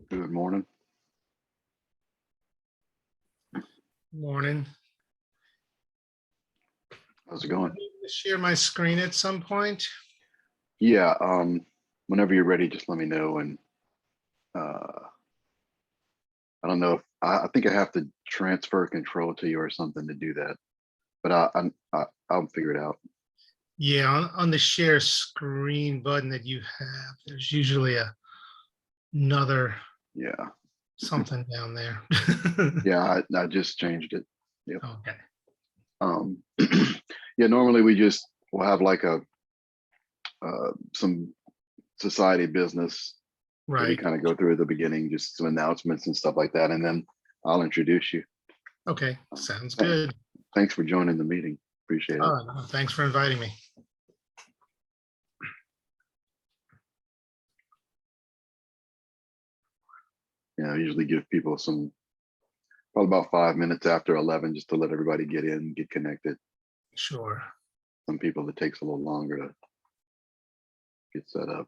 Good morning. Morning. How's it going? Share my screen at some point. Yeah, whenever you're ready, just let me know. And I don't know if I think I have to transfer control to you or something to do that, but I'll figure it out. Yeah, on the share screen button that you have, there's usually another Yeah, something down there. yeah, I just changed it. Yep. Okay. Yeah, normally we'll have like some society business that we Right. kind of go through at the beginning, just some announcements and stuff like that, and then I'll introduce you. Okay. Sounds Thank- good. Thanks for joining the meeting. Appreciate it. No, thanks for inviting me. I usually give people probably about 5 minutes after 11, just to let everybody get in, get connected. Sure. Some people it takes a little longer to get set up.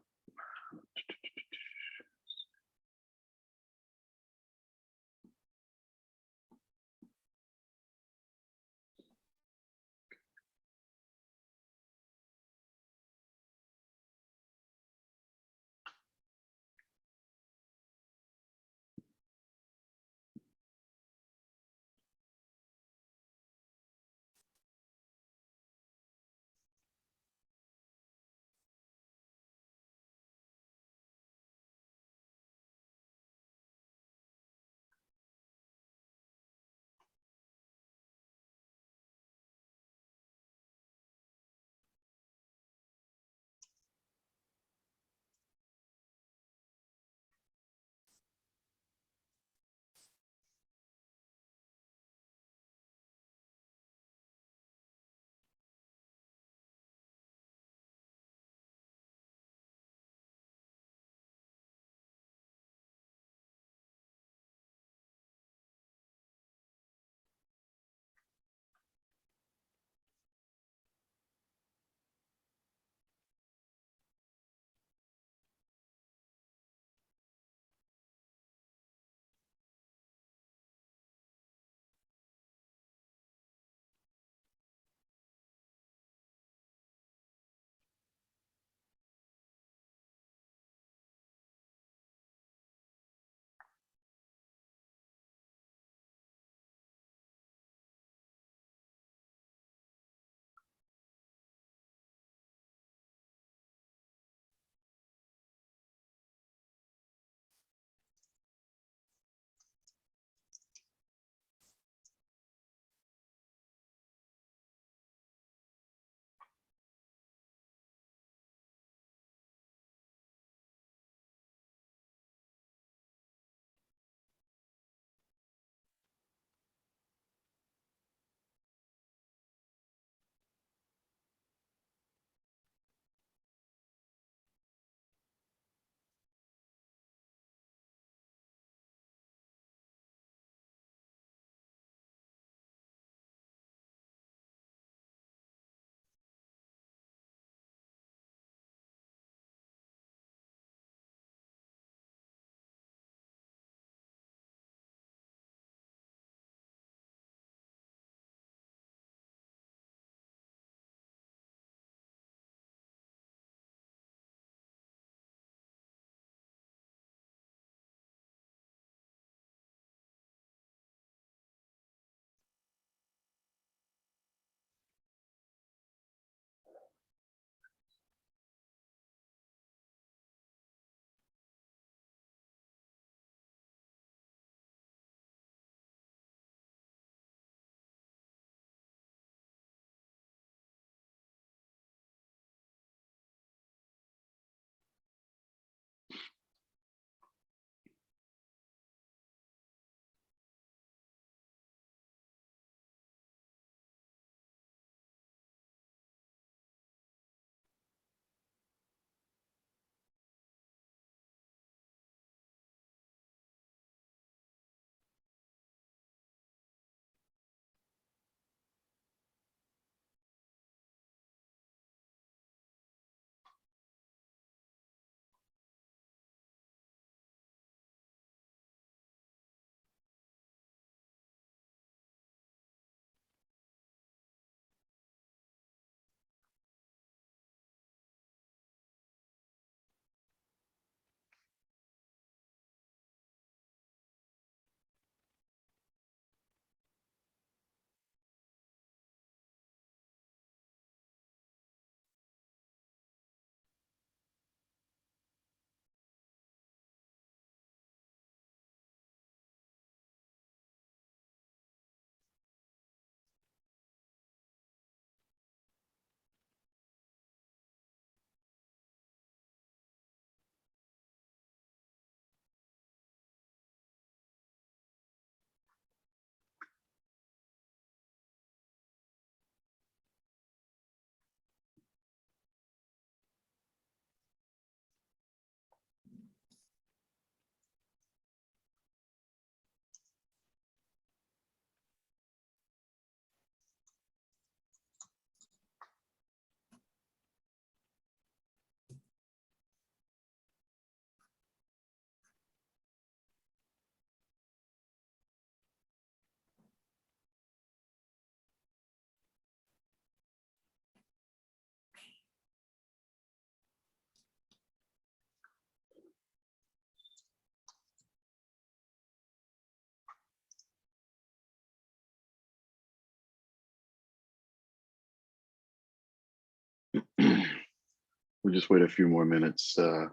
We'll just wait a few more minutes for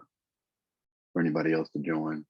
anybody else to join.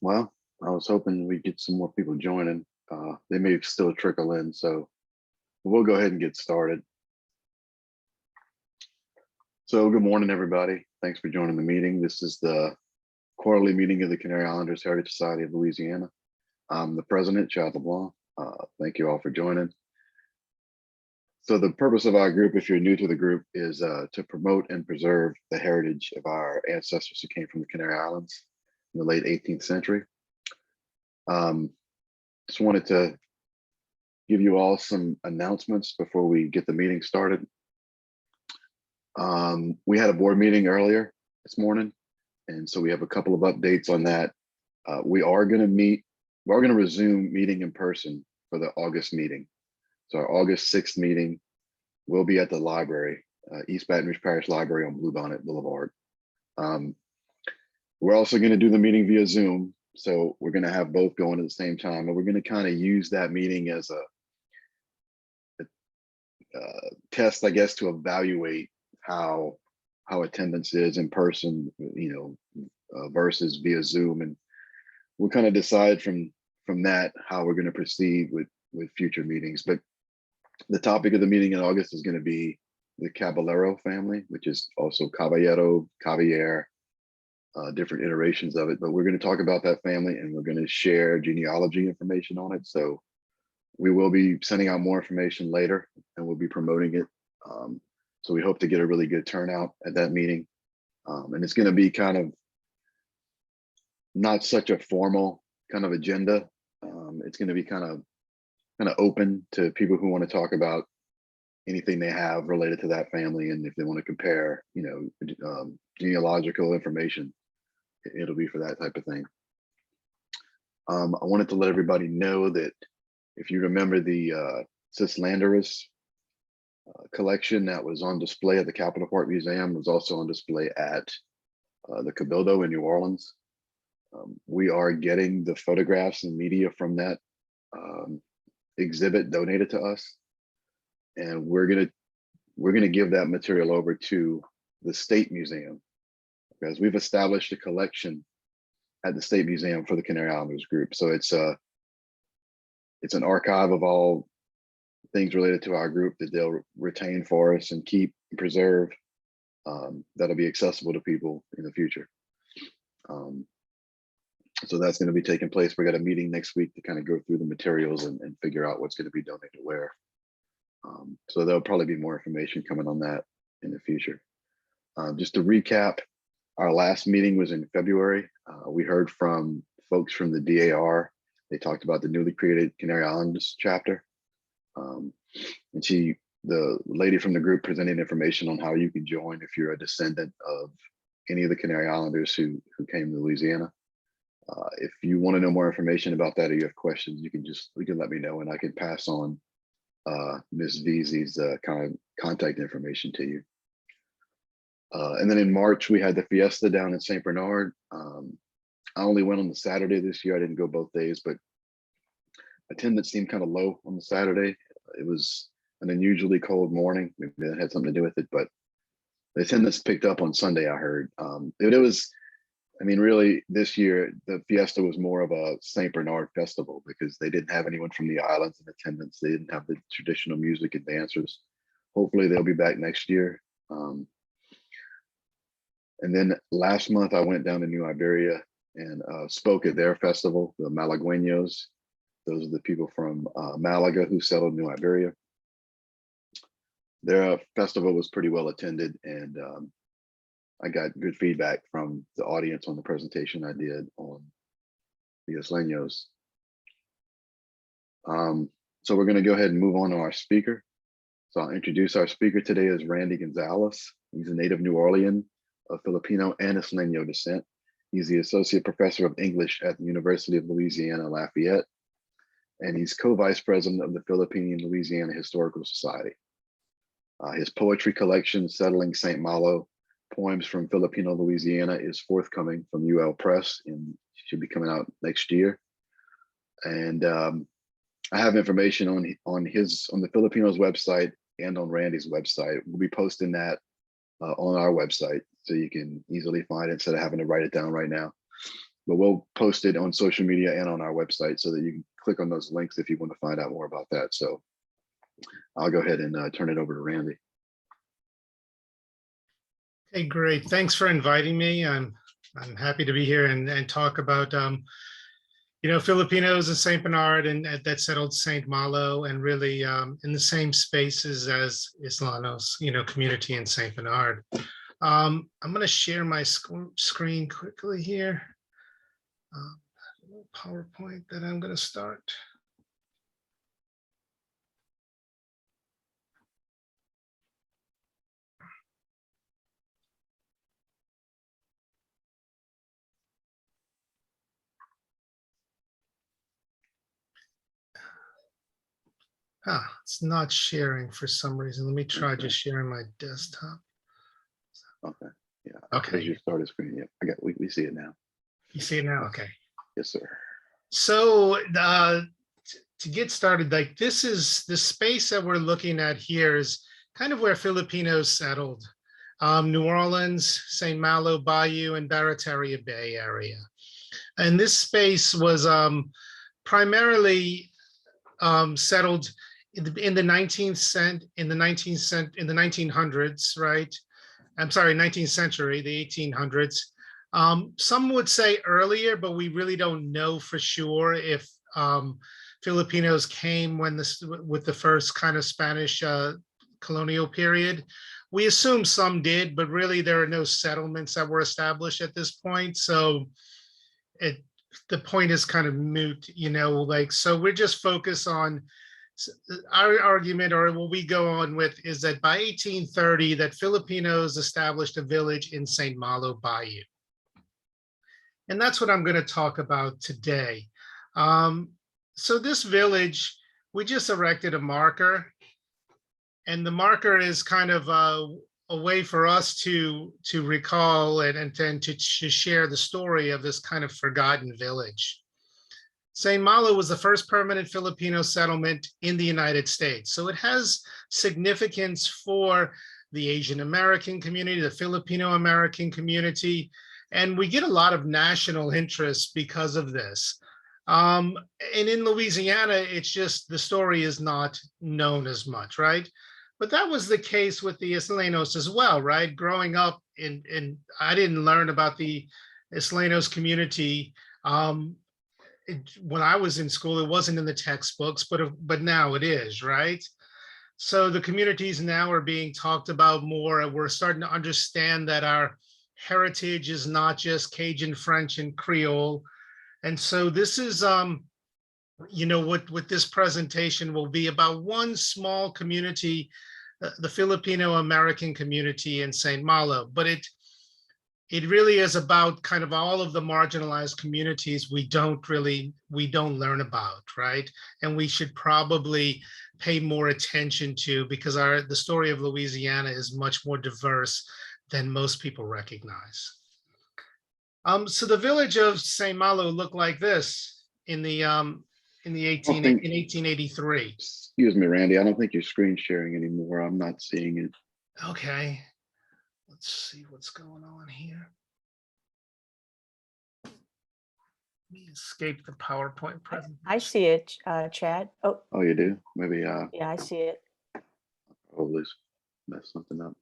Well, I was hoping we get some more people joining. They may still trickle in, so we'll go ahead and get started. So good morning, everybody. Thanks for joining the meeting. This is the quarterly meeting of the Canary Islanders Heritage Society of Louisiana. I'm the president, Chad LeBlanc. Thank you all for joining. So the purpose of our group, if you're new to the group, is to promote and preserve the heritage of our ancestors who came from the Canary Islands in the late 18th century. Just wanted to give you all some announcements before we get the meeting started. We had a board meeting earlier this morning, and so we have a couple of updates on that. We are going to resume meeting in person for the August meeting. So our August 6th meeting will be at the library, East Baton Rouge Parish Library on Bluebonnet Boulevard. We're also going to do the meeting via Zoom. So we're going to have both going at the same time, and we're going to kind of use that meeting as a test, I guess, to evaluate how attendance is in person, versus via Zoom, and we'll kind of decide from that how we're going to proceed with future meetings. But the topic of the meeting in August is going to be the Caballero family, which is also Caballero, Cavier, different iterations of it. But we're going to talk about that family, and we're going to share genealogy information on it. So we will be sending out more information later, and we'll be promoting it. So we hope to get a really good turnout at that meeting. And it's going to be kind of not such a formal kind of agenda. It's going to be kind of open to people who want to talk about anything they have related to that family, and if they want to compare, genealogical information, it'll be for that type of thing. I wanted to let everybody know that if you remember the Cislanderus collection that was on display at the Capitol Park Museum was also on display at the Cabildo in New Orleans. We are getting the photographs and media from that exhibit donated to us, and we're gonna give that material over to the State Museum, because we've established a collection at the State Museum for the Canary Islanders group. So it's an archive of all things related to our group that they'll retain for us and keep and preserve, that'll be accessible to people in the future. So that's going to be taking place. We got a meeting next week to kind of go through the materials and figure out what's going to be donated where. So there'll probably be more information coming on that in the future. Just to recap, our last meeting was in February. We heard from folks from the DAR. They talked about the newly created Canary Islands chapter. And the lady from the group presented information on how you can join if you're a descendant of any of the Canary Islanders who came to Louisiana. If you want to know more information about that or you have questions, you can let me know and I can pass on Ms. Veazey's contact information to you. And then in March, we had the fiesta down in St. Bernard. I only went on the Saturday this year. I didn't go both days, but attendance seemed kind of low on the Saturday. It was an unusually cold morning. Maybe that had something to do with it, but the attendance picked up on Sunday, I heard. It was, I mean, really this year, the fiesta was more of a St. Bernard festival because they didn't have anyone from the islands in attendance. They didn't have the traditional music and dancers. Hopefully they'll be back next year. And then last month I went down to New Iberia and spoke at their festival, the Malagueños. Those are the people from Malaga who settled New Iberia. Their festival was pretty well attended, and I got good feedback from the audience on the presentation I did on the Isleños. So we're going to go ahead and move on to our speaker. So I'll introduce our speaker today is Randy Gonzales. He's a native New Orleans of Filipino and Isleño descent. He's the Associate Professor of English at the University of Louisiana, Lafayette, and he's co-vice president of the Philippine Louisiana Historical Society. His poetry collection, Settling St. Malo, Poems from Filipino Louisiana, is forthcoming from UL Press and should be coming out next year. And I have information on the Filipinos website and on Randy's website. We'll be posting that on our website so you can easily find it instead of having to write it down right now. But we'll post it on social media and on our website so that you can click on those links if you want to find out more about that. So I'll go ahead and turn it over to Randy. Okay, great. Thanks for inviting me. I'm happy to be here and talk about Filipinos in St. Bernard and that settled St. Malo, and really in the same spaces as Islanos, community in St. Bernard. I'm going to share my screen quickly here. PowerPoint that I'm going to start. It's not sharing for some reason. Let me try just sharing my desktop. Okay. Yeah. Okay. You started screen. Yeah. We see it now. You see it now? Okay. Yes, sir. So to get started, like this is the space that we're looking at here is kind of where Filipinos settled. New Orleans, St. Malo Bayou, and Barataria Bay area. And this space was primarily settled in the 1900s, right? I'm sorry, 19th century, the 1800s. Some would say earlier, but we really don't know for sure if Filipinos came with the first kind of Spanish colonial period. We assume some did, but really there are no settlements that were established at this point. So the point is kind of moot, so we're just focused on our argument, or what we go on with, is that by 1830 that Filipinos established a village in St. Malo Bayou. And that's what I'm going to talk about today. So this village, we just erected a marker, and the marker is kind of a way for us to recall and then to share the story of this kind of forgotten village. St. Malo was the first permanent Filipino settlement in the United States. So it has significance for the Asian American community, the Filipino American community, and we get a lot of national interest because of this. And in Louisiana, it's just the story is not known as much, right? But that was the case with the Isleños as well, right? Growing up I didn't learn about the Isleños community When I was in school, it wasn't in the textbooks, but now it is, right? So the communities now are being talked about more, and we're starting to understand that our heritage is not just Cajun, French, and Creole. And so this is, what this presentation will be about one small community, the Filipino American community in St. Malo, but it really is about kind of all of the marginalized communities we don't learn about, right? And we should probably pay more attention to, because the story of Louisiana is much more diverse than most people recognize. So the village of St. Malo looked like this in 1883. Excuse me, Randy. I don't think you're screen sharing anymore. I'm not seeing it. Okay. Let's see what's going on here. Let me escape the PowerPoint presentation. I see it, Chad. Oh, You do? Maybe yeah, I see it. probably messed something up.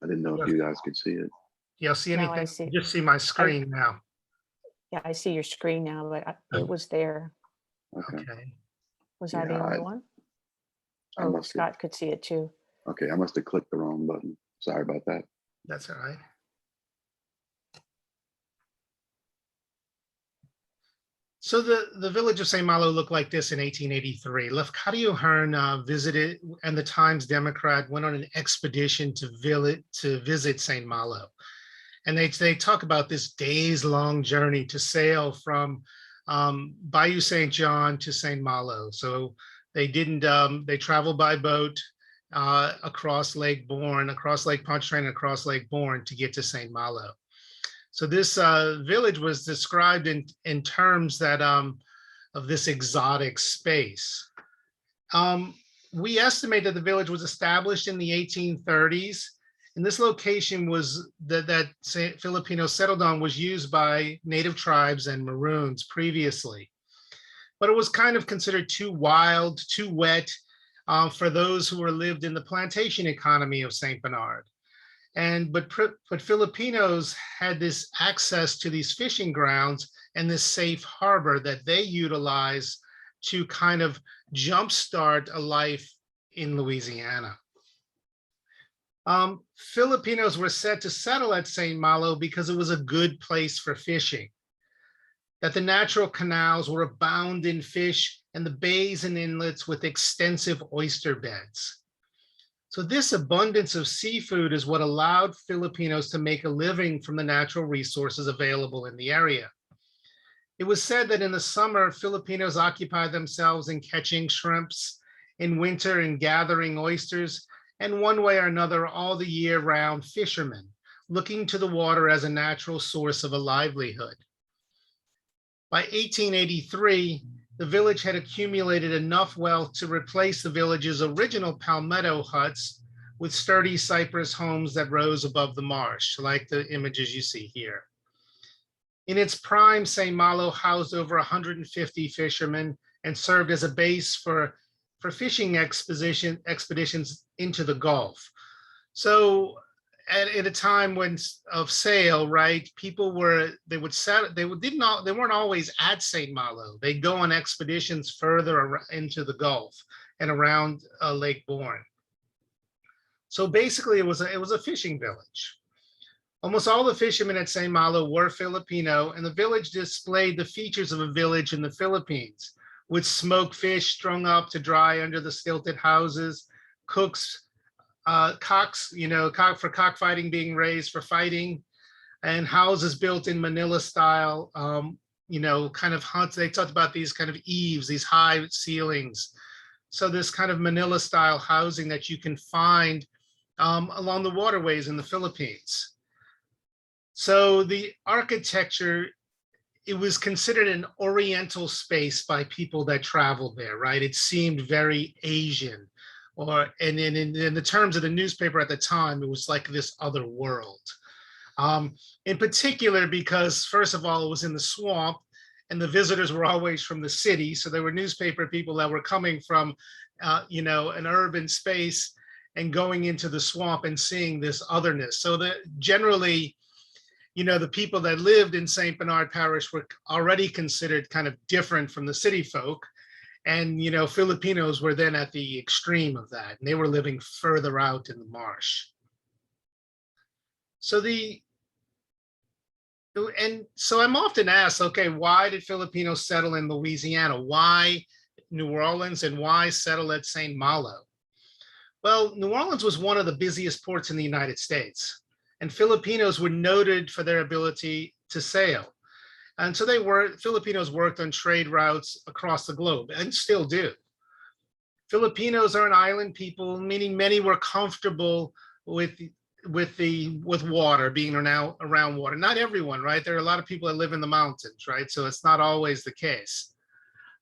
I didn't know if you guys could see it. Yeah, see Now I anything? see. Just see my screen now. Yeah, I see your screen now, but it was there. Okay. Okay. Was I the Yeah, only one? I Oh, must have, Scott could see it too. okay, I must have clicked the wrong button. Sorry about that. That's all right. So the village of St. Malo looked like this in 1883. Lafcadio Hearn visited, and the Times Democrat went on an expedition to visit St. Malo. And they talk about this days-long journey to sail from Bayou St. John to St. Malo. So they traveled by boat across Lake Bourne, across Lake Pontchartrain, and across Lake Bourne to get to St. Malo. So this village was described in terms that of this exotic space. We estimate that the village was established in the 1830s, and this location was that Filipinos settled on was used by native tribes and Maroons previously. But it was kind of considered too wild, too wet for those who lived in the plantation economy of St. Bernard. But Filipinos had this access to these fishing grounds and this safe harbor that they utilize to kind of jumpstart a life in Louisiana. Filipinos were said to settle at St. Malo because it was a good place for fishing, that the natural canals were abound in fish and the bays and inlets with extensive oyster beds. So this abundance of seafood is what allowed Filipinos to make a living from the natural resources available in the area. It was said that in the summer, Filipinos occupied themselves in catching shrimps, in winter in gathering oysters, and one way or another all the year round fishermen, looking to the water as a natural source of a livelihood. By 1883, the village had accumulated enough wealth to replace the village's original palmetto huts with sturdy cypress homes that rose above the marsh, like the images you see here. In its prime, St. Malo housed over 150 fishermen and served as a base for fishing expeditions into the Gulf. So at a time of sail, right, people they weren't always at St. Malo. They'd go on expeditions further into the Gulf and around Lake Bourne. So basically, it was a fishing village. Almost all the fishermen at St. Malo were Filipino, and the village displayed the features of a village in the Philippines, with smoked fish strung up to dry under the stilted houses, cooks, cocks, for cockfighting being raised for fighting, and houses built in Manila style, kind of huts. They talked about these kind of eaves, these high ceilings. So this kind of Manila style housing that you can find along the waterways in the Philippines. So the architecture, it was considered an Oriental space by people that traveled there, right? It seemed very Asian, and in the terms of the newspaper at the time, it was like this other world. In particular, because first of all, it was in the swamp, and the visitors were always from the city. So there were newspaper people that were coming from, an urban space and going into the swamp and seeing this otherness. So that generally, the people that lived in St. Bernard Parish were already considered kind of different from the city folk. And, Filipinos were then at the extreme of that, and they were living further out in the marsh. So I'm often asked, okay, why did Filipinos settle in Louisiana? Why New Orleans, and why settle at St. Malo? Well, New Orleans was one of the busiest ports in the United States, and Filipinos were noted for their ability to sail. And so Filipinos worked on trade routes across the globe and still do. Filipinos are an island people, meaning many were comfortable with water, being around water. Not everyone, right? There are a lot of people that live in the mountains, right? So it's not always the case.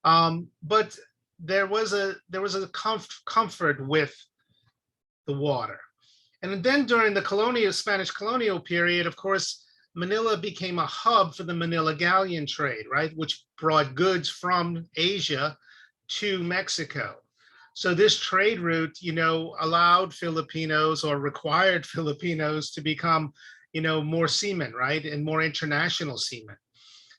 But there was a comfort with the water. And then during the Spanish colonial period, of course, Manila became a hub for the Manila galleon trade, right? Which brought goods from Asia to Mexico. So this trade route, allowed Filipinos, or required Filipinos, to become, more seamen, right? And more international seamen.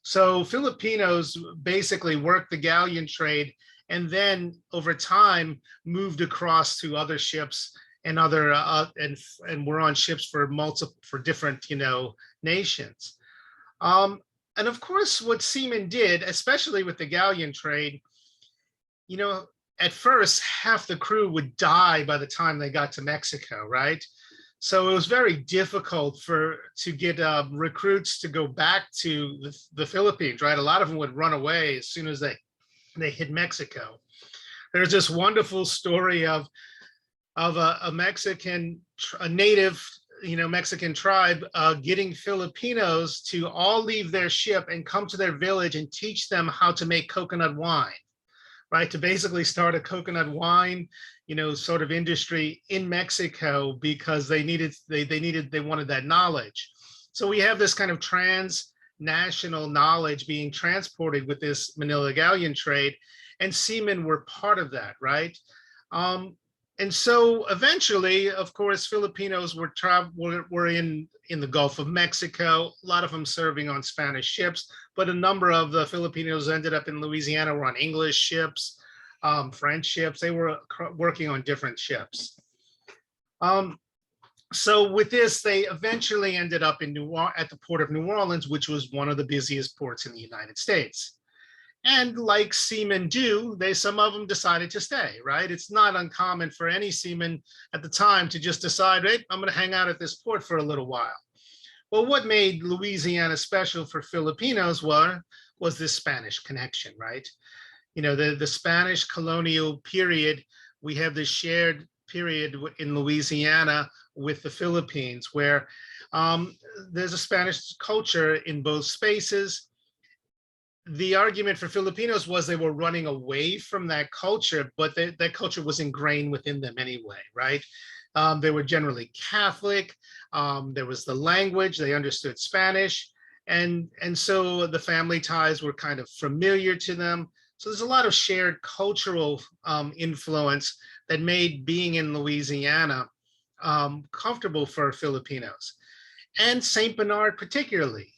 So Filipinos basically worked the galleon trade, and then over time moved across to other ships and and were on ships for different, nations. And of course, what seamen did, especially with the galleon trade, at first, half the crew would die by the time they got to Mexico, right? So it was very difficult to get recruits to go back to the Philippines, right? A lot of them would run away as soon as they hit Mexico. There's this wonderful story of a native, Mexican tribe getting Filipinos to all leave their ship and come to their village and teach them how to make coconut wine. Right, to basically start a coconut wine, sort of industry in Mexico, because they wanted that knowledge. So we have this kind of transnational knowledge being transported with this Manila galleon trade, and seamen were part of that, right? And so eventually, of course, Filipinos were in the Gulf of Mexico, a lot of them serving on Spanish ships, but a number of the Filipinos ended up in Louisiana, were on English ships, French ships. They were working on different ships. So with this, they eventually ended up at the port of New Orleans, which was one of the busiest ports in the United States. And like seamen do, some of them decided to stay, right? It's not uncommon for any seaman at the time to just decide, right, I'm going to hang out at this port for a little while. Well, what made Louisiana special for Filipinos was this Spanish connection, right? The Spanish colonial period, we have this shared period in Louisiana with the Philippines, where there's a Spanish culture in both spaces. The argument for Filipinos was they were running away from that culture, but that culture was ingrained within them anyway, right? They were generally Catholic. There was the language, they understood Spanish. And so the family ties were kind of familiar to them. So there's a lot of shared cultural influence that made being in Louisiana comfortable for Filipinos, and St. Bernard particularly.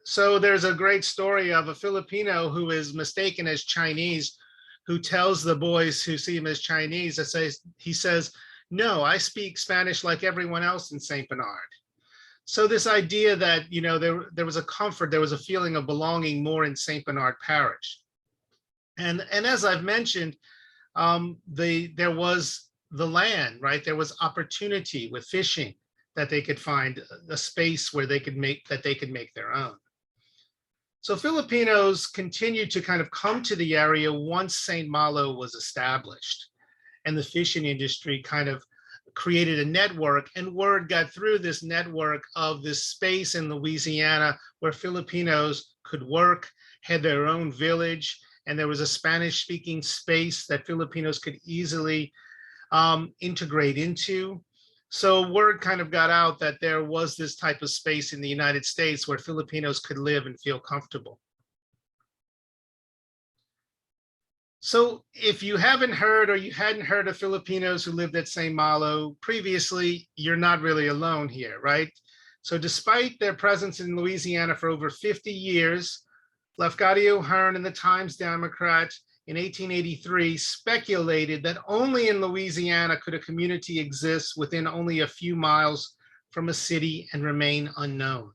So there's a great story of a Filipino who is mistaken as Chinese, who tells the boys who see him as Chinese, he says, no, I speak Spanish like everyone else in St. Bernard. So this idea that, there was a comfort, there was a feeling of belonging more in St. Bernard Parish. And as I've mentioned, there was the land, right? There was opportunity with fishing, that they could find a space where they could make their own. So Filipinos continued to kind of come to the area once St. Malo was established, and the fishing industry kind of created a network, and word got through this network of this space in Louisiana where Filipinos could work, had their own village, and there was a Spanish-speaking space that Filipinos could easily integrate into. So word kind of got out that there was this type of space in the United States where Filipinos could live and feel comfortable. So if you haven't heard, or you hadn't heard of Filipinos who lived at St. Malo previously, you're not really alone here, right? So despite their presence in Louisiana for over 50 years, Lafcadio Hearn in the Times-Democrat in 1883 speculated that only in Louisiana could a community exist within only a few miles from a city and remain unknown.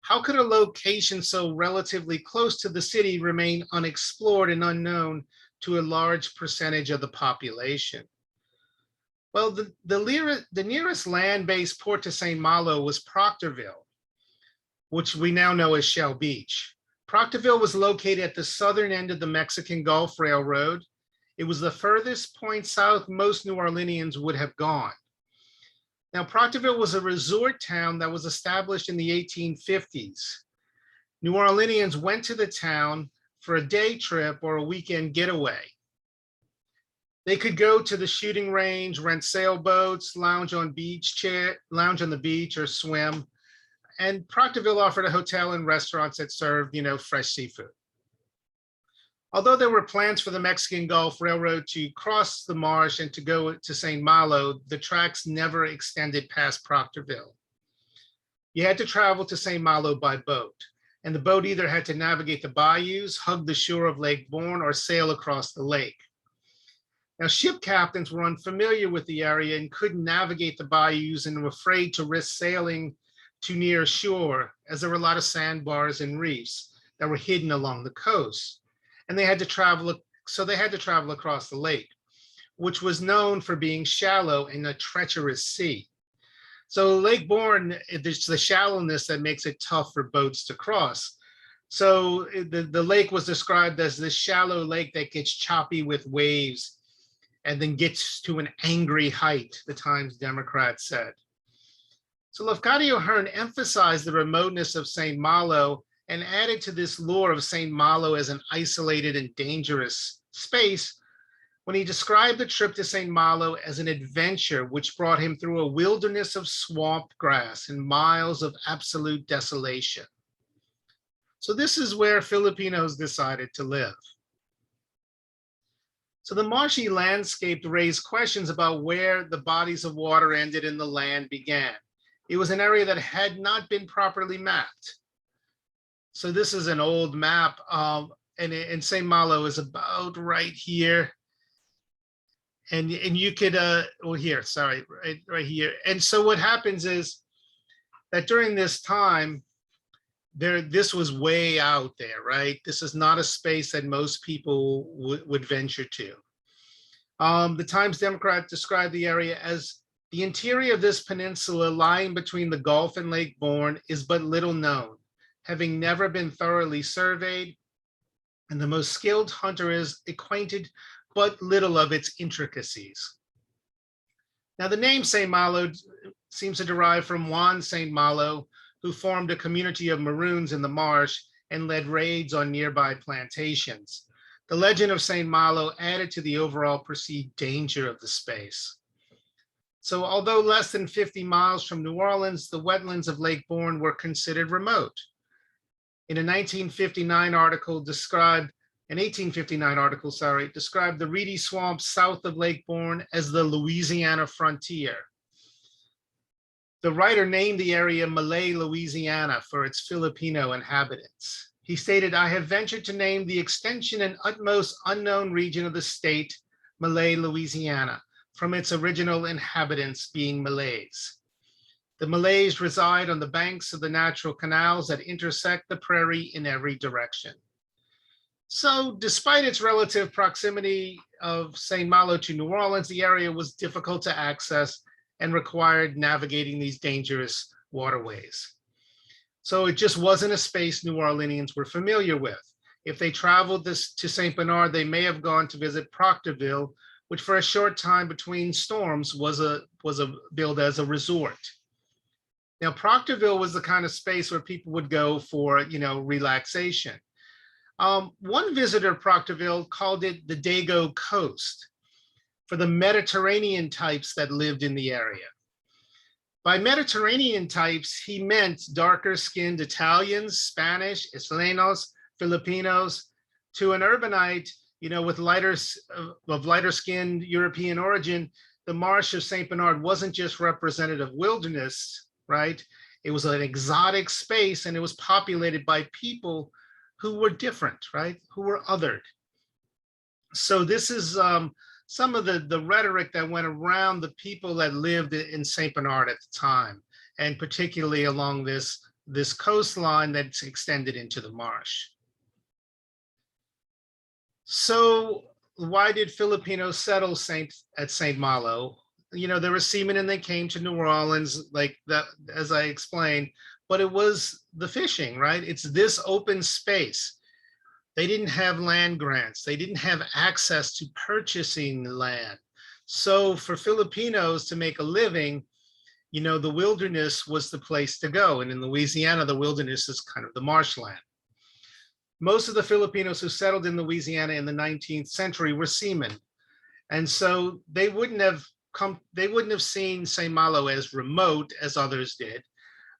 How could a location so relatively close to the city remain unexplored and unknown to a large percentage of the population? Well, the nearest land-based port to St. Malo was Proctorville, which we now know as Shell Beach. Proctorville was located at the southern end of the Mexican Gulf Railroad. It was the furthest point south most New Orleanians would have gone. Now, Proctorville was a resort town that was established in the 1850s. New Orleanians went to the town for a day trip or a weekend getaway. They could go to the shooting range, rent sailboats, lounge on the beach or swim. And Proctorville offered a hotel and restaurants that served, fresh seafood. Although there were plans for the Mexican Gulf Railroad to cross the marsh and to go to St. Malo, the tracks never extended past Proctorville. You had to travel to St. Malo by boat, and the boat either had to navigate the bayous, hug the shore of Lake Borgne, or sail across the lake. Now, ship captains were unfamiliar with the area and couldn't navigate the bayous and were afraid to risk sailing too near shore, as there were a lot of sandbars and reefs that were hidden along the coast. And they had to travel across the lake, which was known for being shallow and a treacherous sea. So Lake Borgne, there's the shallowness that makes it tough for boats to cross. So the lake was described as this shallow lake that gets choppy with waves and then gets to an angry height, the Times-Democrat said. So Lafcadio Hearn emphasized the remoteness of St. Malo and added to this lure of St. Malo as an isolated and dangerous space when he described the trip to St. Malo as an adventure which brought him through a wilderness of swamp grass and miles of absolute desolation. So this is where Filipinos decided to live. So the marshy landscape raised questions about where the bodies of water ended and the land began. It was an area that had not been properly mapped. So this is an old map, and St. Malo is about right here. And you could, right here. And so what happens is that during this time, this was way out there, right? This is not a space that most people would venture to. The Times-Democrat described the area as the interior of this peninsula lying between the Gulf and Lake Borgne is but little known, having never been thoroughly surveyed, and the most skilled hunter is acquainted but little of its intricacies. Now, the name St. Malo seems to derive from Juan St. Malo, who formed a community of Maroons in the marsh and led raids on nearby plantations. The legend of St. Malo added to the overall perceived danger of the space. So although less than 50 miles from New Orleans, the wetlands of Lake Borgne were considered remote. In a 1859 article described the reedy swamps south of Lake Borgne as the Louisiana frontier. The writer named the area Malay Louisiana for its Filipino inhabitants. He stated, "I have ventured to name the extension and utmost unknown region of the state Malay Louisiana, from its original inhabitants being Malays. The Malays reside on the banks of the natural canals that intersect the prairie in every direction." So despite its relative proximity of St. Malo to New Orleans, the area was difficult to access and required navigating these dangerous waterways. So it just wasn't a space New Orleanians were familiar with. If they traveled to St. Bernard, they may have gone to visit Proctorville, which for a short time between storms was billed as a resort. Now, Proctorville was the kind of space where people would go for, relaxation. One visitor of Proctorville called it the Dago Coast for the Mediterranean types that lived in the area. By Mediterranean types, he meant darker skinned Italians, Spanish, Islenos, Filipinos. To an urbanite, with lighter skinned European origin, the marsh of St. Bernard wasn't just representative wilderness, right? It was an exotic space, and it was populated by people who were different, right? Who were othered. So this is some of the rhetoric that went around the people that lived in St. Bernard at the time, and particularly along this coastline that's extended into the marsh. So why did Filipinos settle at St. Malo? You know, there were seamen and they came to New Orleans, like that, as I explained, but it was the fishing, right? It's this open space. They didn't have land grants. They didn't have access to purchasing land. So for Filipinos to make a living, you know, the wilderness was the place to go. And in Louisiana, the wilderness is kind of the marshland. Most of the Filipinos who settled in Louisiana in the 19th century were seamen. And so they wouldn't have seen St. Malo as remote as others did,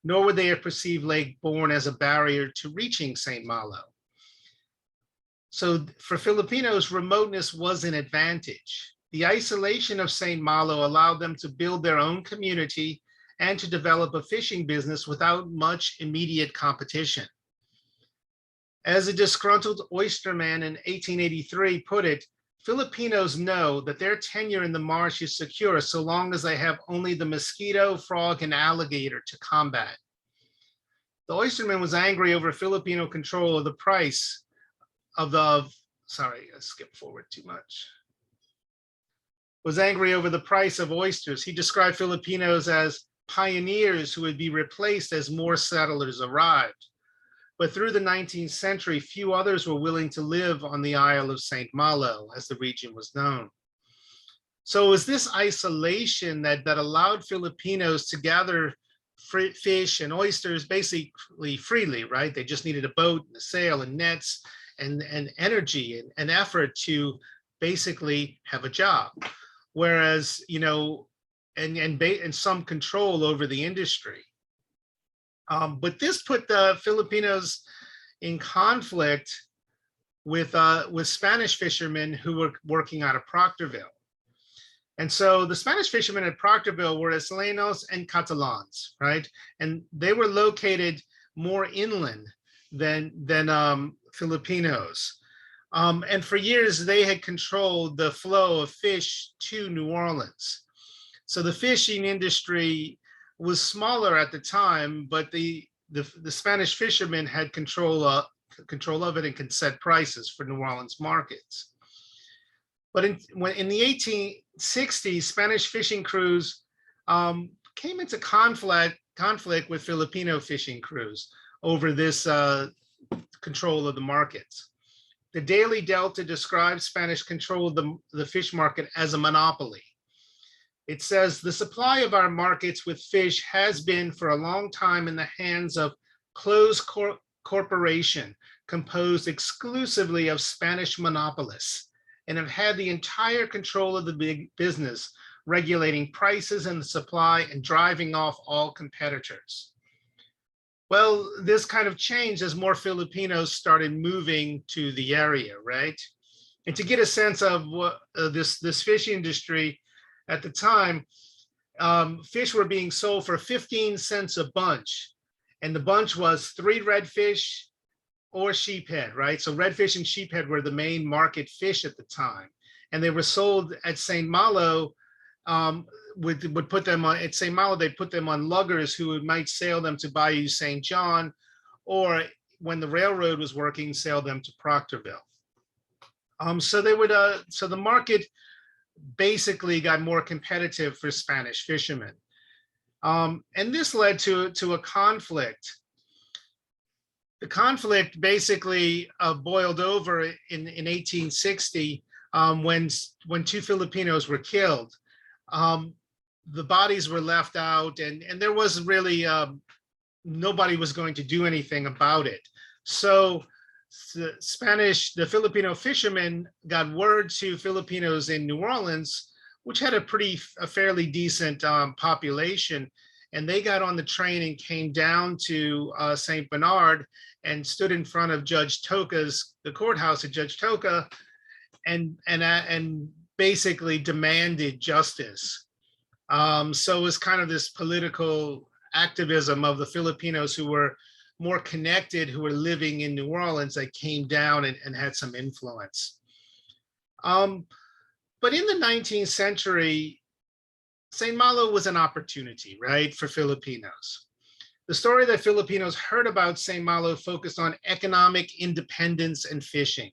nor would they have perceived Lake Borgne as a barrier to reaching St. Malo. So for Filipinos, remoteness was an advantage. The isolation of St. Malo allowed them to build their own community and to develop a fishing business without much immediate competition. As a disgruntled oysterman in 1883 put it, Filipinos know that their tenure in the marsh is secure so long as they have only the mosquito, frog, and alligator to combat. The oysterman was angry over Filipino control of the price of the, sorry, I skipped forward too much. Was angry over the price of oysters. He described Filipinos as pioneers who would be replaced as more settlers arrived. But through the 19th century, few others were willing to live on the Isle of St. Malo, as the region was known. So it was this isolation that allowed Filipinos to gather fish and oysters basically freely, right? They just needed a boat, and a sail, and nets, and energy and effort to basically have a job. Whereas, you know, and some control over the industry. But this put the Filipinos in conflict with Spanish fishermen who were working out of Proctorville. And so the Spanish fishermen at Proctorville were Islenos and Catalans, right? And they were located more inland than Filipinos. And for years, they had controlled the flow of fish to New Orleans. So the fishing industry was smaller at the time, but the Spanish fishermen had control of it and could set prices for New Orleans markets. But in the 1860s, Spanish fishing crews came into conflict with Filipino fishing crews over this control of the markets. The Daily Delta describes Spanish control of the fish market as a monopoly. It says, the supply of our markets with fish has been for a long time in the hands of closed corporation composed exclusively of Spanish monopolists and have had the entire control of the big business, regulating prices and the supply and driving off all competitors. Well, this kind of changed as more Filipinos started moving to the area, right? And to get a sense of what this fish industry at the time, fish were being sold for 15 cents a bunch. And the bunch was 3 redfish or sheephead, right? So redfish and sheephead were the main market fish at the time. And they were sold at St. Malo, would put them on, at St. Malo, they put them on luggers who might sail them to Bayou St. John, or when the railroad was working, sail them to Proctorville. So the market basically got more competitive for Spanish fishermen. And this led to a conflict. The conflict basically boiled over in 1860 when 2 Filipinos were killed. The bodies were left out, and there was really nobody was going to do anything about it. So the Filipino fishermen got word to Filipinos in New Orleans, which had a fairly decent population, and they got on the train and came down to St. Bernard and stood in front of the courthouse at Judge Toka, and basically demanded justice. So it was kind of this political activism of the Filipinos who were more connected, who were living in New Orleans, that came down and had some influence. But in the 19th century, St. Malo was an opportunity, right, for Filipinos. The story that Filipinos heard about St. Malo focused on economic independence and fishing.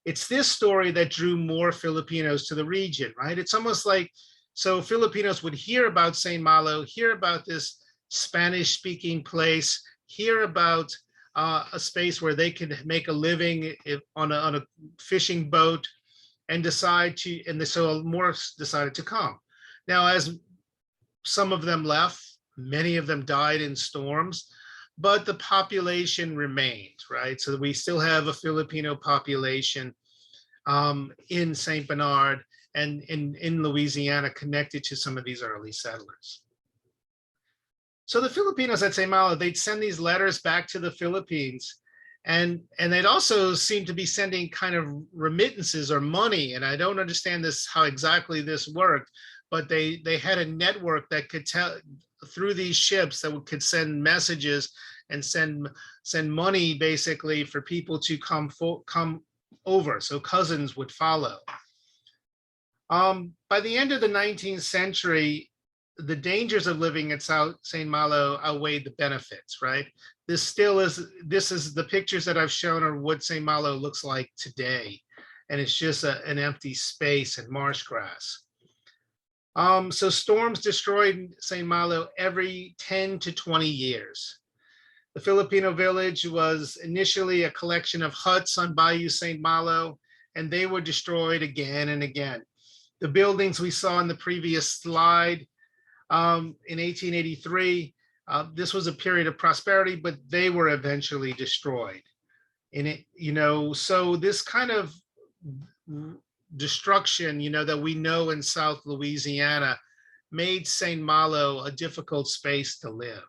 It's this story that drew more Filipinos to the region, right? It's almost like, so Filipinos would hear about St. Malo, hear about this Spanish-speaking place, hear about a space where they could make a living on a fishing boat, and so more decided to come. Now, as some of them left, many of them died in storms, but the population remained, right? So we still have a Filipino population in St. Bernard and in Louisiana connected to some of these early settlers. So the Filipinos at St. Malo, they'd send these letters back to the Philippines, and they'd also seem to be sending kind of remittances or money. And I don't understand how exactly this worked, but they had a network that could tell through these ships that could send messages and send money basically for people to come over. So cousins would follow. By the end of the 19th century, the dangers of living at St. Malo outweighed the benefits, right? This is the pictures that I've shown are what St. Malo looks like today. And it's just an empty space and marsh grass. So storms destroyed St. Malo every 10 to 20 years. The Filipino village was initially a collection of huts on Bayou St. Malo, and they were destroyed again and again. The buildings we saw in the previous slide in 1883, this was a period of prosperity, but they were eventually destroyed. So this kind of destruction, that we know in South Louisiana made St. Malo a difficult space to live.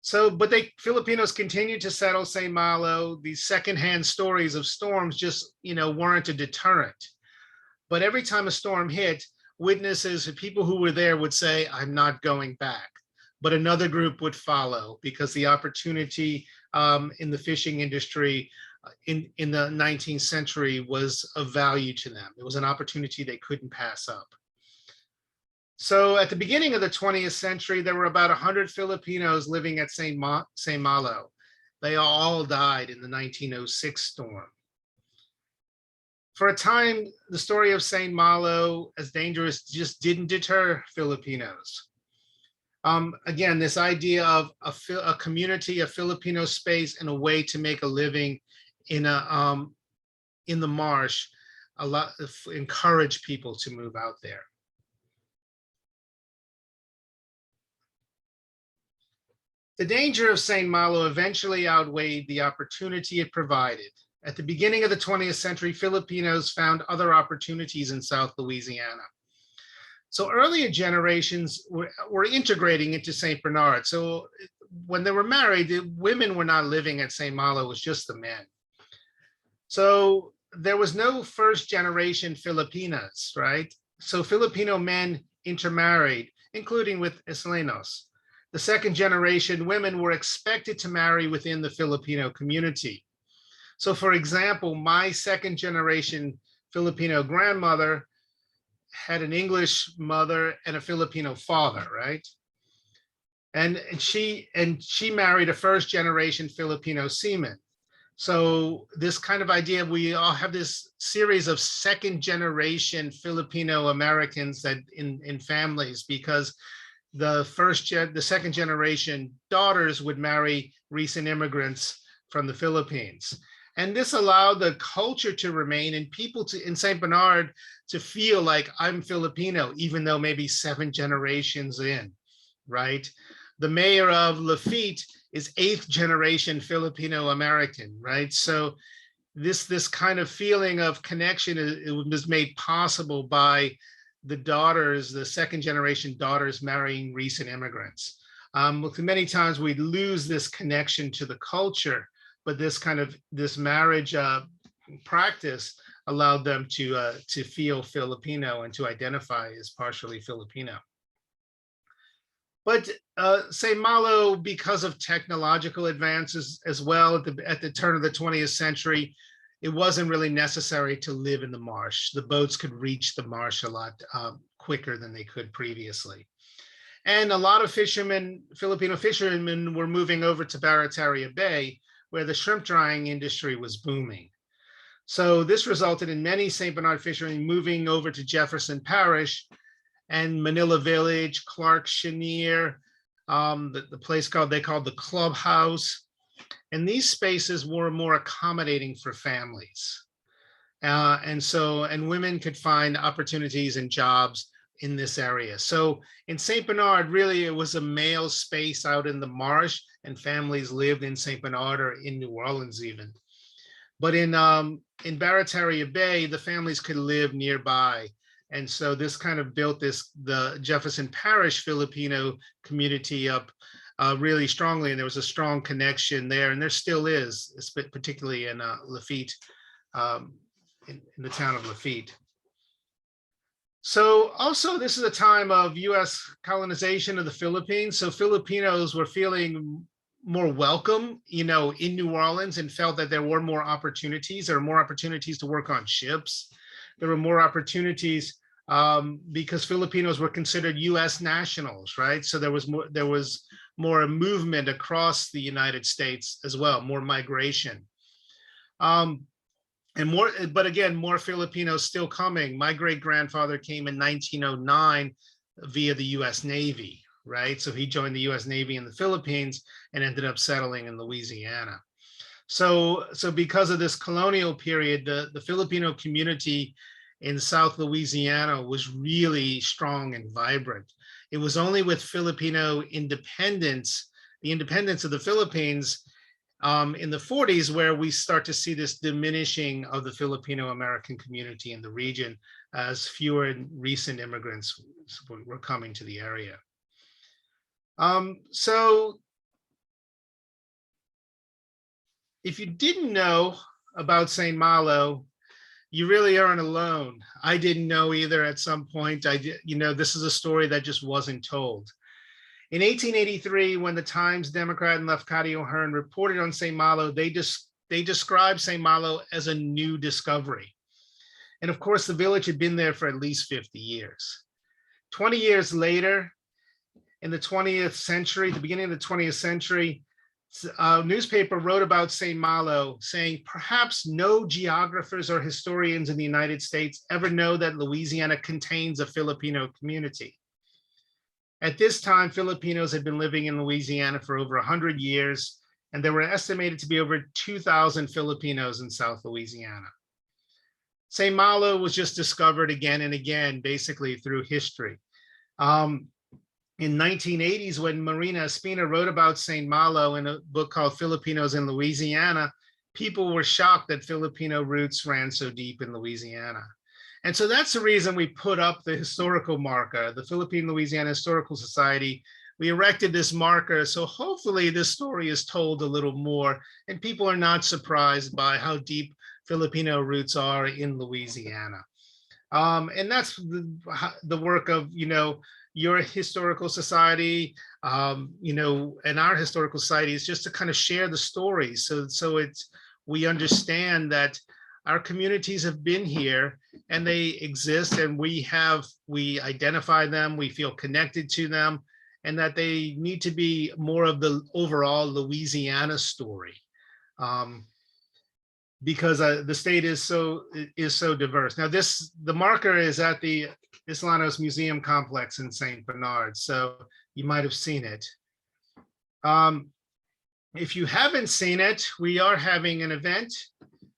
So, but Filipinos continued to settle St. Malo. These secondhand stories of storms just, weren't a deterrent. But every time a storm hit, witnesses, people who were there would say, I'm not going back. But another group would follow because the opportunity in the fishing industry in the 19th century was of value to them. It was an opportunity they couldn't pass up. So at the beginning of the 20th century, there were about 100 Filipinos living at St. Malo. They all died in the 1906 storm. For a time, the story of St. Malo as dangerous just didn't deter Filipinos. Again, this idea of a community, a Filipino space, and a way to make a living in the marsh, encouraged people to move out there. The danger of St. Malo eventually outweighed the opportunity it provided. At the beginning of the 20th century, Filipinos found other opportunities in South Louisiana. So earlier generations were integrating into St. Bernard. So when they were married, the women were not living at St. Malo, it was just the men. So there was no first generation Filipinas, right? So Filipino men intermarried, including with Islenos. The second generation women were expected to marry within the Filipino community. So for example, my second generation Filipino grandmother had an English mother and a Filipino father, right? And she married a first generation Filipino seaman. So this kind of idea, we all have this series of second generation Filipino Americans that in families, because the second generation daughters would marry recent immigrants from the Philippines. And this allowed the culture to remain and people in St. Bernard to feel like I'm Filipino, even though maybe 7 generations in, right? The mayor of Lafitte is 8th generation Filipino American, right? So this kind of feeling of connection was made possible by the daughters, the second generation daughters marrying recent immigrants. Many times we lose this connection to the culture, but this marriage practice allowed them to feel Filipino and to identify as partially Filipino. But St. Malo, because of technological advances as well at the turn of the 20th century, it wasn't really necessary to live in the marsh. The boats could reach the marsh a lot quicker than they could previously. And a lot of fishermen, Filipino fishermen, were moving over to Barataria Bay, where the shrimp drying industry was booming. So this resulted in many St. Bernard fishermen moving over to Jefferson Parish and Manila Village, Clark Chenier, the place they called the Clubhouse. And these spaces were more accommodating for families. And women could find opportunities and jobs in this area. So in St. Bernard, really, it was a male space out in the marsh, and families lived in St. Bernard or in New Orleans even. But in Barataria Bay, the families could live nearby. And so this kind of built the Jefferson Parish Filipino community up really strongly. And there was a strong connection there, and there still is, particularly in Lafitte, in the town of Lafitte. So also, this is a time of US colonization of the Philippines. So Filipinos were feeling more welcome, in New Orleans, and felt that there were more opportunities. There were more opportunities to work on ships. There were more opportunities because Filipinos were considered US nationals, right? So there was more movement across the United States as well, more migration. But again, more Filipinos still coming. My great-grandfather came in 1909 via the US Navy, right? So he joined the US Navy in the Philippines and ended up settling in Louisiana. So because of this colonial period, the Filipino community in South Louisiana was really strong and vibrant. It was only with Filipino independence, the independence of the Philippines, in the 40s, where we start to see this diminishing of the Filipino American community in the region as fewer recent immigrants were coming to the area. So if you didn't know about St. Malo, you really aren't alone. I didn't know either at some point. This is a story that just wasn't told. In 1883, when the Times Democrat and Lafcadio Hearn reported on St. Malo, they described St. Malo as a new discovery. And of course, the village had been there for at least 50 years. 20 years later, in the 20th century, the beginning of the 20th century, a newspaper wrote about St. Malo, saying perhaps no geographers or historians in the United States ever know that Louisiana contains a Filipino community. At this time, Filipinos had been living in Louisiana for over 100 years, and there were estimated to be over 2,000 Filipinos in South Louisiana. St. Malo was just discovered again and again, basically through history. In 1980s, when Marina Espina wrote about St. Malo in a book called Filipinos in Louisiana, people were shocked that Filipino roots ran so deep in Louisiana. And so that's the reason we put up the historical marker, the Philippine Louisiana Historical Society. We erected this marker, so hopefully this story is told a little more, and people are not surprised by how deep Filipino roots are in Louisiana. And that's the work of, your historical society, and our historical society, is just to kind of share the stories. So we understand that our communities have been here and they exist, and we identify them, we feel connected to them, and that they need to be more of the overall Louisiana story. Because the state is so diverse. Now the marker is at the Islanos Museum Complex in St. Bernard, so you might have seen it. If you haven't seen it, we are having an event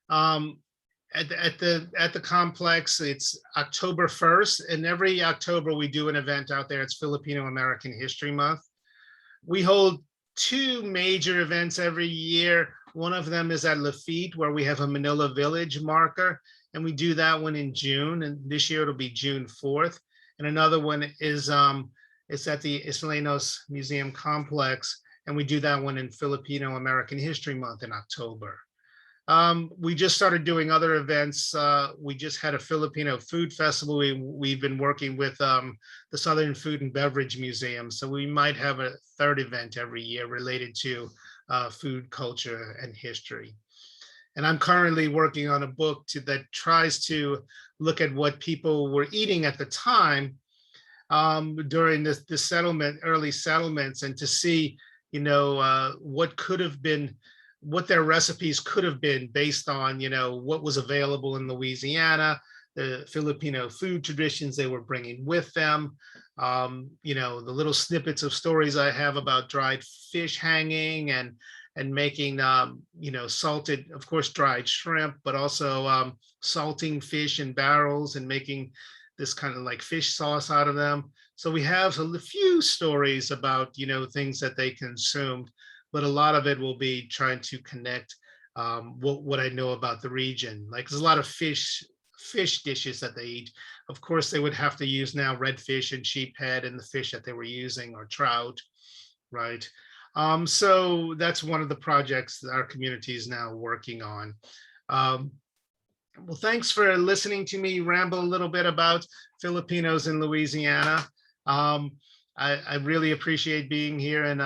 at the complex. It's October 1st, and every October we do an event out there. It's Filipino American History Month. We hold two major events every year. One of them is at Lafitte, where we have a Manila Village marker, and we do that one in June, and this year it'll be June 4th. And another one is it's at the Islanos Museum Complex, and we do that one in Filipino American History Month in October. We just started doing other events. We just had a Filipino food festival. We've been working with the Southern Food and Beverage Museum. So we might have a third event every year related to food, culture, and history. And I'm currently working on a book that tries to look at what people were eating at the time during the early settlements, and to see, what could have been, what their recipes could have been based on, what was available in Louisiana, the Filipino food traditions they were bringing with them. The little snippets of stories I have about dried fish hanging and making, salted, of course, dried shrimp, but also salting fish in barrels and making this kind of like fish sauce out of them. So we have a few stories about, things that they consumed, but a lot of it will be trying to connect what I know about the region. Like there's a lot of fish dishes that they eat. Of course, they would have to use now redfish and sheephead, and the fish that they were using are trout, right? So that's one of the projects that our community is now working on. Well, thanks for listening to me ramble a little bit about Filipinos in Louisiana. I really appreciate being here, and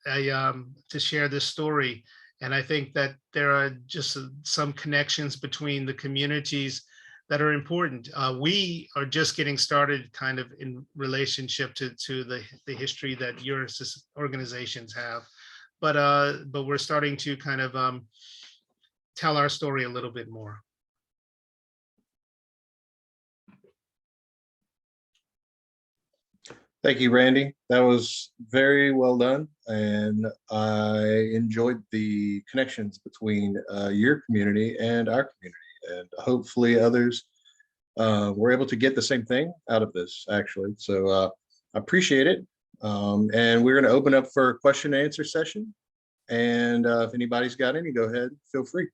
to share this story. And I think that there are just some connections between the communities that are important. We are just getting started kind of in relationship to the history that your organizations have. But we're starting to kind of tell our story a little bit more. Thank you, Randy. That was very well done. And I enjoyed the connections between your community and our community. And hopefully others were able to get the same thing out of this, actually. So I appreciate it. And we're going to open up for a question and answer session. And if anybody's got any, go ahead, feel free.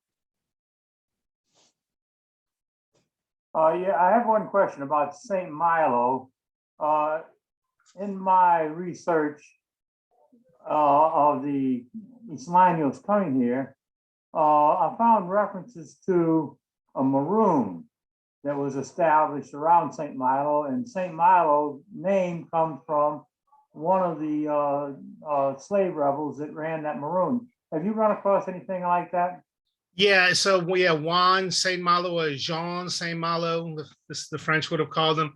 Yeah, I have one question about St. Milo. In my research of the Isleños coming here, I found references to a maroon that was established around St. Milo, and St. Milo name comes from one of the slave rebels that ran that maroon. Have you run across anything like that? Yeah, so we have Juan St. Malo, or Jean St. Malo, the French would have called him.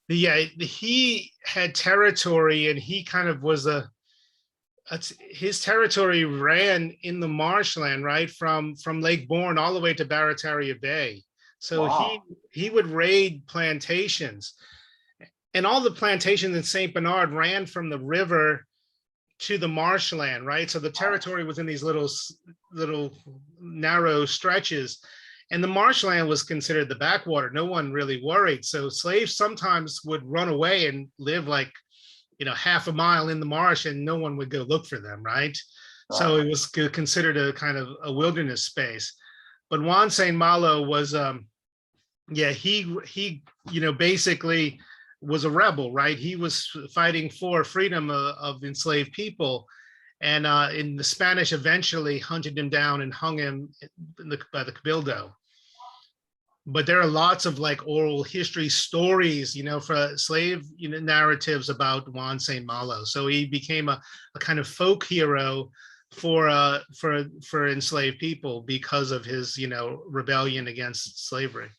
He had territory, and he kind of was his territory ran in the marshland, right, from Lake Bourne all the way to Barataria Bay. So wow. he would raid plantations, and all the plantations in St. Bernard ran from the river to the marshland, right? So the territory was in these little narrow stretches. And the marshland was considered the backwater. No one really worried. So slaves sometimes would run away and live like, half a mile in the marsh, and no one would go look for them, right? So it was considered a kind of a wilderness space. But Juan St. Malo was, he basically was a rebel, right? He was fighting for freedom of enslaved people. And in the Spanish eventually hunted him down and hung him by the Cabildo. But there are lots of like oral history stories, for slave narratives about Juan St. Malo. So he became a kind of folk hero for enslaved people because of his rebellion against slavery.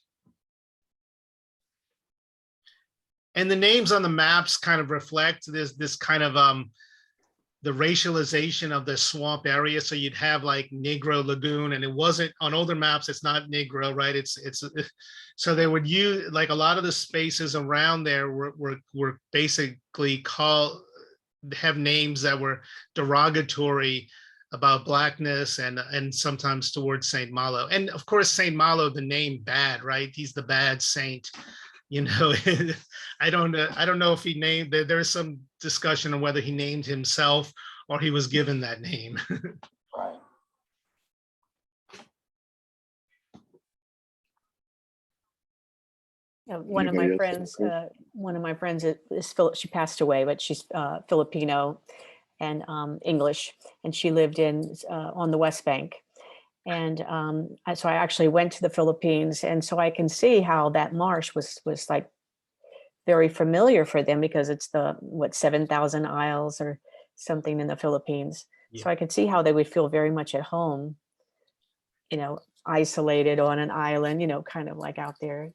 And the names on the maps kind of reflect this kind of the racialization of the swamp area. So you'd have like Negro Lagoon, and it wasn't on older maps. It's not Negro, right? It's so they would use like a lot of the spaces around there were basically have names that were derogatory about blackness and sometimes towards Saint Malo. And of course, Saint Malo, the name bad, right? He's the bad saint. I don't know if he named, there's some discussion on whether he named himself or he was given that name. Right. One of my friends is she passed away, but she's Filipino and English, and she lived on the West Bank. And so I actually went to the Philippines, and so I can see how that marsh was like very familiar for them, because it's the 7,000 isles or something in the Philippines. So I could see how they would feel very much at home, isolated on an island, kind of like out there.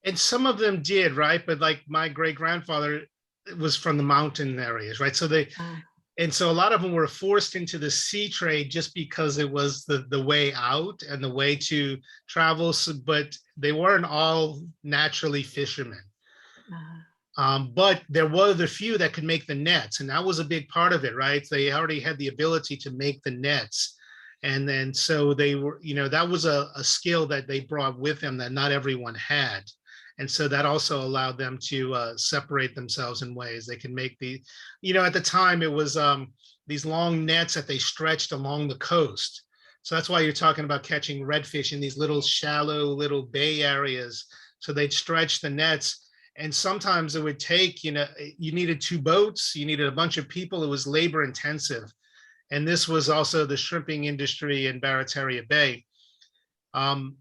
And some of them did, right? But like my great grandfather was from the mountain areas, right? So and so a lot of them were forced into the sea trade just because it was the way out and the way to travel. So, but they weren't all naturally fishermen. But there were the few that could make the nets, and that was a big part of it, right? They already had the ability to make the nets. And then so they were, that was a skill that they brought with them that not everyone had. And so that also allowed them to separate themselves in ways they can make at the time it was these long nets that they stretched along the coast. So that's why you're talking about catching redfish in these little shallow little bay areas. So they'd stretch the nets, and sometimes it would take, you needed 2 boats, you needed a bunch of people. It was labor intensive. And this was also the shrimping industry in Barataria Bay.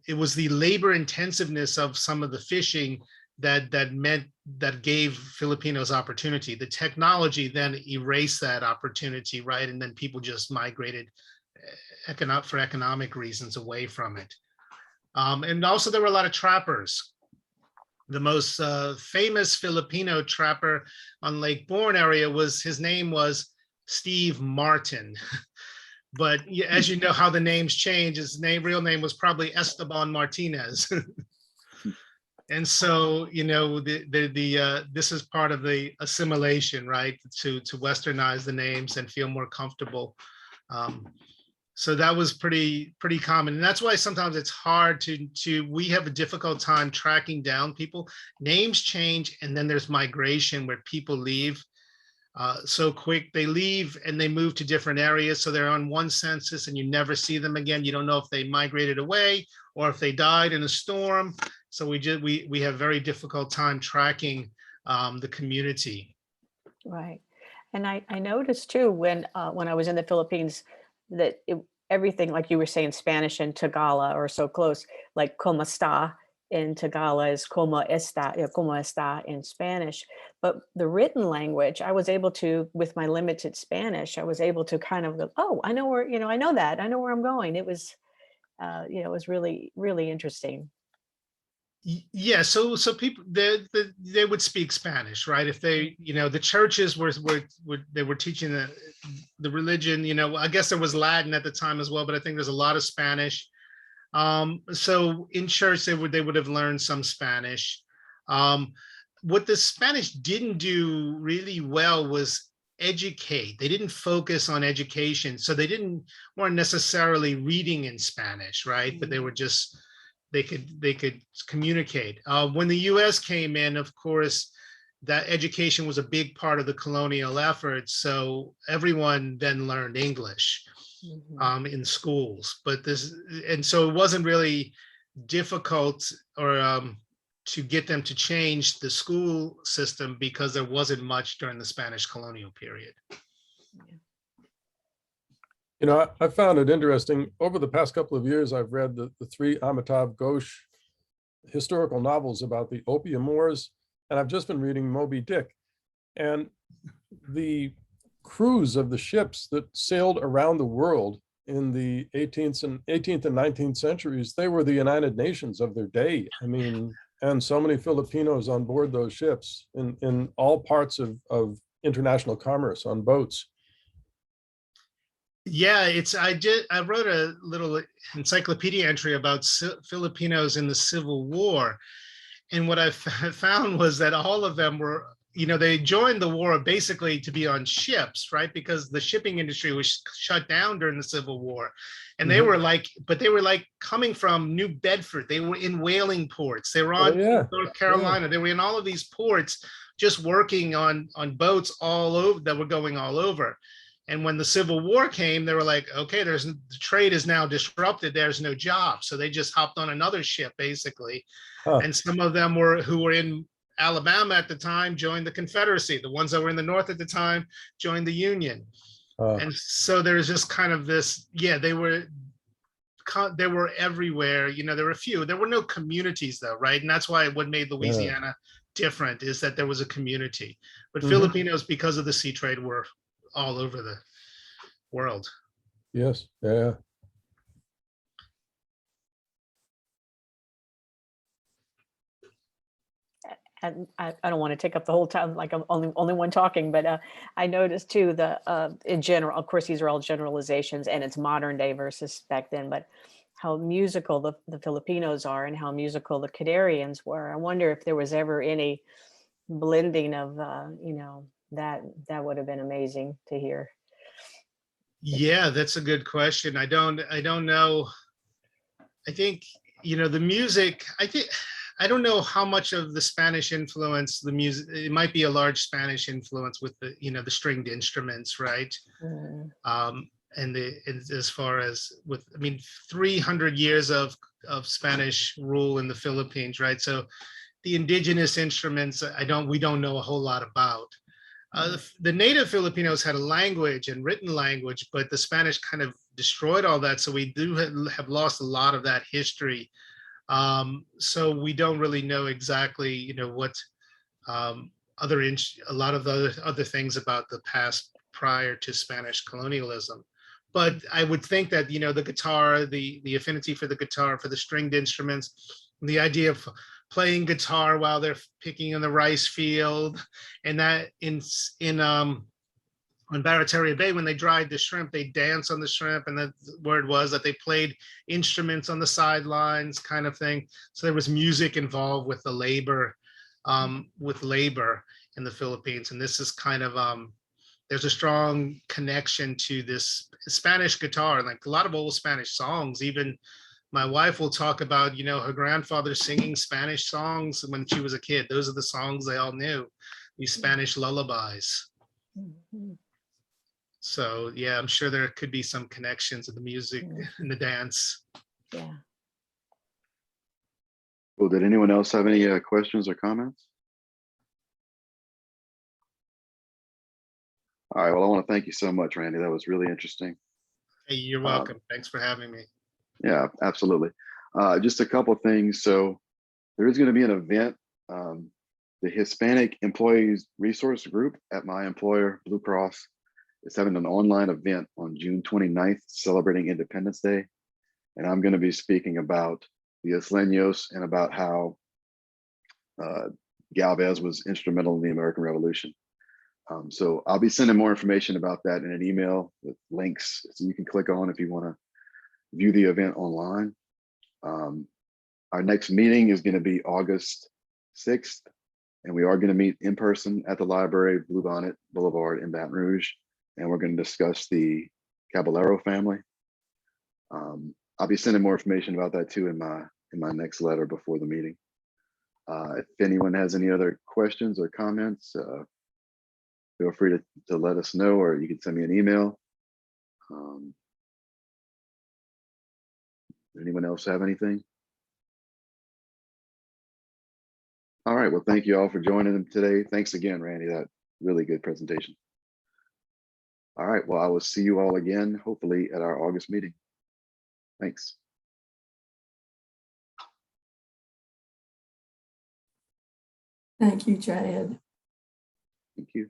It was the labor intensiveness of some of the fishing that gave Filipinos opportunity. The technology then erased that opportunity, right? And then people just migrated for economic reasons away from it. And also there were a lot of trappers. The most famous Filipino trapper on Lake Bourne area his name was Steve Martin. But as you know how the names change, his real name was probably Esteban Martinez. And so, this is part of the assimilation, right? To Westernize the names and feel more comfortable. So that was pretty common. And that's why sometimes it's hard we have a difficult time tracking down people. Names change, and then there's migration where people leave. So quick, they leave and they move to different areas. So they're on one census and you never see them again. You don't know if they migrated away or if they died in a storm. So we have very difficult time tracking the community. Right. And I noticed too, when I was in the Philippines, that everything, like you were saying, Spanish and Tagalog are so close, like "Cómo está" in Tagalog is "Cómo está" in Spanish. But the written language, I was able to, with my limited Spanish, I was able to kind of go, oh, I know where, I know that, I know where I'm going. It was, it was really, really interesting. Yeah, so people they would speak Spanish, right? If they, the churches were teaching the religion, I guess there was Latin at the time as well, but I think there's a lot of Spanish. So in church they would have learned some Spanish. What the Spanish didn't do really well was educate. They didn't focus on education, so they weren't necessarily reading in Spanish, right? But they were just they could communicate. When the U.S. came in, of course, that education was a big part of the colonial effort. So everyone then learned English in schools. And so it wasn't really difficult or to get them to change the school system because there wasn't much during the Spanish colonial period. I found it interesting. Over the past couple of years, I've read the 3 Amitav Ghosh historical novels about the Opium Wars, and I've just been reading Moby Dick. And the crews of the ships that sailed around the world in the 18th and 19th centuries, they were the United Nations of their day. I mean, and so many Filipinos on board those ships in all parts of international commerce on boats. Yeah, I wrote a little encyclopedia entry about Filipinos in the Civil War. And what I found was that all of them were, they joined the war basically to be on ships, right? Because the shipping industry was shut down during the Civil War. And they were like coming from New Bedford. They were in whaling ports. They were on North Carolina. Yeah. They were in all of these ports just working on boats all over that were going all over. And when the Civil War came, they were like, okay, the trade is now disrupted. There's no job. So they just hopped on another ship, basically. Huh. And some of them who were in Alabama at the time joined the Confederacy. The ones that were in the North at the time joined the Union. And so there's just kind of this, they were they were everywhere. You know, there were a few. There were no communities though, right? And that's why what made Louisiana different is that there was a community. But Mhm. Filipinos, because of the sea trade, were all over the world. Yes, yeah. And I don't want to take up the whole time, like I'm only one talking, but I noticed too, in general, of course, these are all generalizations and it's modern day versus back then, but how musical the Filipinos are and how musical the Canarians were. I wonder if there was ever any blending of, that would have been amazing to hear. Yeah, that's a good question. I don't know. I think, the music, I don't know how much of the Spanish influence, the music, it might be a large Spanish influence with the stringed instruments, right? Mm, And as far as 300 years of Spanish rule in the Philippines, right? So the indigenous instruments, we don't know a whole lot about. The native Filipinos had a language and written language, but the Spanish kind of destroyed all that. So we do have lost a lot of that history. So we don't really know exactly, what a lot of the other things about the past prior to Spanish colonialism. But I would think that, the guitar, the affinity for the guitar, for the stringed instruments, the idea of playing guitar while they're picking in the rice field, and that on Barataria Bay, when they dried the shrimp, they dance on the shrimp, and the word was that they played instruments on the sidelines, kind of thing. So there was music involved with the labor, in the Philippines, and this is kind of there's a strong connection to this Spanish guitar, like a lot of old Spanish songs. Even my wife will talk about, her grandfather singing Spanish songs when she was a kid. Those are the songs they all knew, these Spanish lullabies. mhm, So yeah, I'm sure there could be some connections in the music and the dance. yeah. Well, did anyone else have any questions or comments? All right, well, I want to thank you so much, Randy. That was really interesting. Hey, you're welcome. Thanks for having me. Yeah, absolutely. Just a couple of things. So there is going to be an event, the Hispanic Employees Resource Group at my employer, Blue Cross, is having an online event on June 29th, celebrating Independence Day. And I'm going to be speaking about the Isleños and about how Galvez was instrumental in the American Revolution. So I'll be sending more information about that in an email with links so you can click on if you want to view the event online. Our next meeting is going to be August 6th, and we are going to meet in person at the library, Bluebonnet Boulevard in Baton Rouge, and we're going to discuss the Caballero family. I'll be sending more information about that too in my next letter before the meeting. If anyone has any other questions or comments, feel free to let us know, or you can send me an email. Anyone else have anything? All right, well, thank you all for joining them today. Thanks again, Randy, that really good presentation. All right, well, I will see you all again, hopefully at our August meeting. Thanks. Thank you, Chad. Thank you.